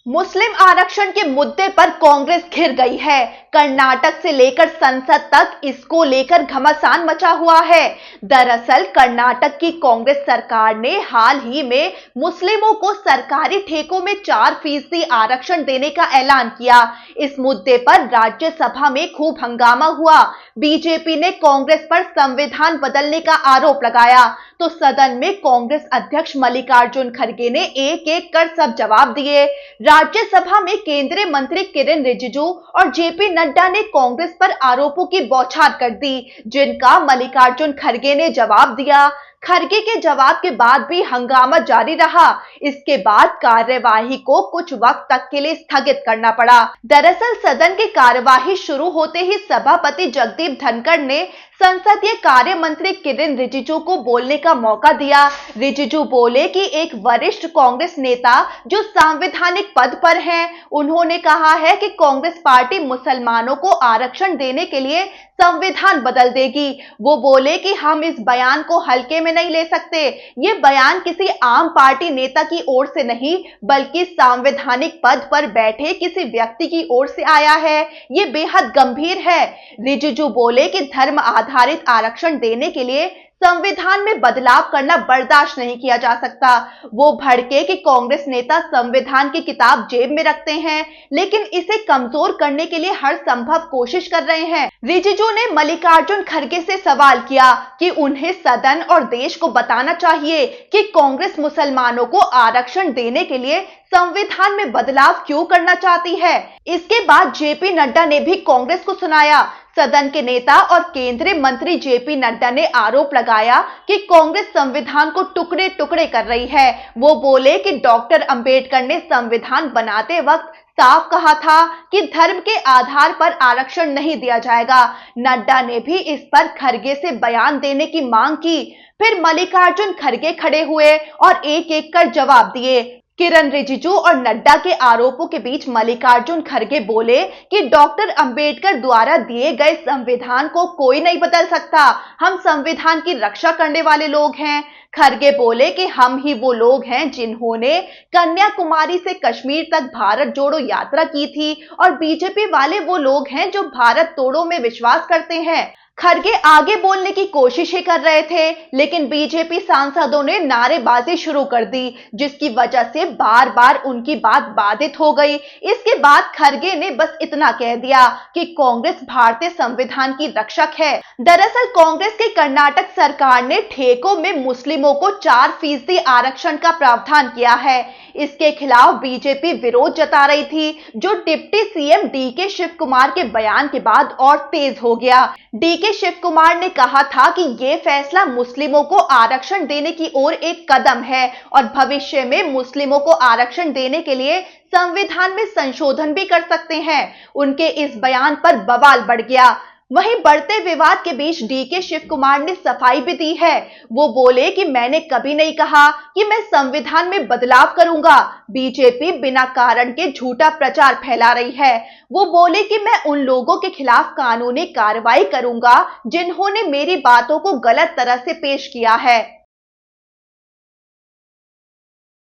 मुस्लिम आरक्षण के मुद्दे पर कांग्रेस घिर गई है। कर्नाटक से लेकर संसद तक इसको लेकर घमासान मचा हुआ है। दरअसल कर्नाटक की कांग्रेस सरकार ने हाल ही में मुस्लिमों को सरकारी ठेकों में 4% आरक्षण देने का ऐलान किया। इस मुद्दे पर राज्यसभा में खूब हंगामा हुआ। बीजेपी ने कांग्रेस पर संविधान बदलने का आरोप लगाया तो सदन में कांग्रेस अध्यक्ष मल्लिकार्जुन खड़गे ने एक एक कर सब जवाब दिए। राज्यसभा में केंद्रीय मंत्री किरेन रिजिजू और जेपी नड्डा ने कांग्रेस पर आरोपों की बौछार कर दी, जिनका मल्लिकार्जुन खड़गे ने जवाब दिया। खड़गे के जवाब के बाद भी हंगामा जारी रहा। इसके बाद कार्यवाही को कुछ वक्त तक के लिए स्थगित करना पड़ा। दरअसल सदन की कार्यवाही शुरू होते ही सभापति जगदीप धनखड़ ने संसदीय कार्य मंत्री किरेन रिजिजू को बोलने का मौका दिया। रिजिजू बोले कि एक वरिष्ठ कांग्रेस नेता जो संवैधानिक पद पर हैं, उन्होंने कहा है कि कांग्रेस पार्टी मुसलमानों को आरक्षण देने के लिए संविधान बदल देगी। वो बोले कि हम इस बयान को हल्के में नहीं ले सकते। ये बयान किसी आम पार्टी नेता की ओर से नहीं, बल्कि संवैधानिक पद पर बैठे किसी व्यक्ति की ओर से आया है। ये बेहद गंभीर है। रिजिजू बोले कि धर्म आधारित आरक्षण देने के लिए संविधान में बदलाव करना बर्दाश्त नहीं किया जा सकता। वो भड़के कि कांग्रेस नेता संविधान की किताब जेब में रखते हैं, लेकिन इसे कमजोर करने के लिए हर संभव कोशिश कर रहे हैं। रिजिजू ने मल्लिकार्जुन खड़गे से सवाल किया कि उन्हें सदन और देश को बताना चाहिए कि कांग्रेस मुसलमानों को आरक्षण देने के लिए संविधान में बदलाव क्यों करना चाहती है। इसके बाद जेपी नड्डा ने भी कांग्रेस को सुनाया। सदन के नेता और केंद्रीय मंत्री जेपी नड्डा ने आरोप लगाया कि कांग्रेस संविधान को टुकड़े टुकड़े कर रही है। वो बोले कि डॉक्टर अंबेडकर ने संविधान बनाते वक्त साफ कहा था कि धर्म के आधार पर आरक्षण नहीं दिया जाएगा। नड्डा ने भी इस पर खड़गे से बयान देने की मांग की। फिर मल्लिकार्जुन खड़गे खड़े हुए और एक एक कर जवाब दिए। किरेन रिजिजू और नड्डा के आरोपों के बीच मल्लिकार्जुन खड़गे बोले कि डॉक्टर अंबेडकर द्वारा दिए गए संविधान को कोई नहीं बदल सकता। हम संविधान की रक्षा करने वाले लोग हैं। खड़गे बोले कि हम ही वो लोग हैं जिन्होंने कन्याकुमारी से कश्मीर तक भारत जोड़ो यात्रा की थी, और बीजेपी वाले वो लोग हैं जो भारत तोड़ो में विश्वास करते हैं। खड़गे आगे बोलने की कोशिशें कर रहे थे, लेकिन बीजेपी सांसदों ने नारेबाजी शुरू कर दी, जिसकी वजह से बार बार उनकी बात बाधित हो गई। इसके बाद खड़गे ने बस इतना कह दिया कि कांग्रेस भारतीय संविधान की रक्षक है। दरअसल कांग्रेस की कर्नाटक सरकार ने ठेकों में मुस्लिमों को 4% आरक्षण का प्रावधान किया है। इसके खिलाफ बीजेपी विरोध जता रही थी, जो डिप्टी सीएम डीके शिव कुमार के बयान के बाद और तेज हो गया। डीके शिव कुमार ने कहा था कि ये फैसला मुस्लिमों को आरक्षण देने की ओर एक कदम है और भविष्य में मुस्लिमों को आरक्षण देने के लिए संविधान में संशोधन भी कर सकते हैं। उनके इस बयान पर बवाल बढ़ गया। वहीं बढ़ते विवाद के बीच डीके शिव कुमार ने सफाई भी दी है। वो बोले कि मैंने कभी नहीं कहा कि मैं संविधान में बदलाव करूंगा। बीजेपी बिना कारण के झूठा प्रचार फैला रही है। वो बोले कि मैं उन लोगों के खिलाफ कानूनी कार्रवाई करूंगा जिन्होंने मेरी बातों को गलत तरह से पेश किया है।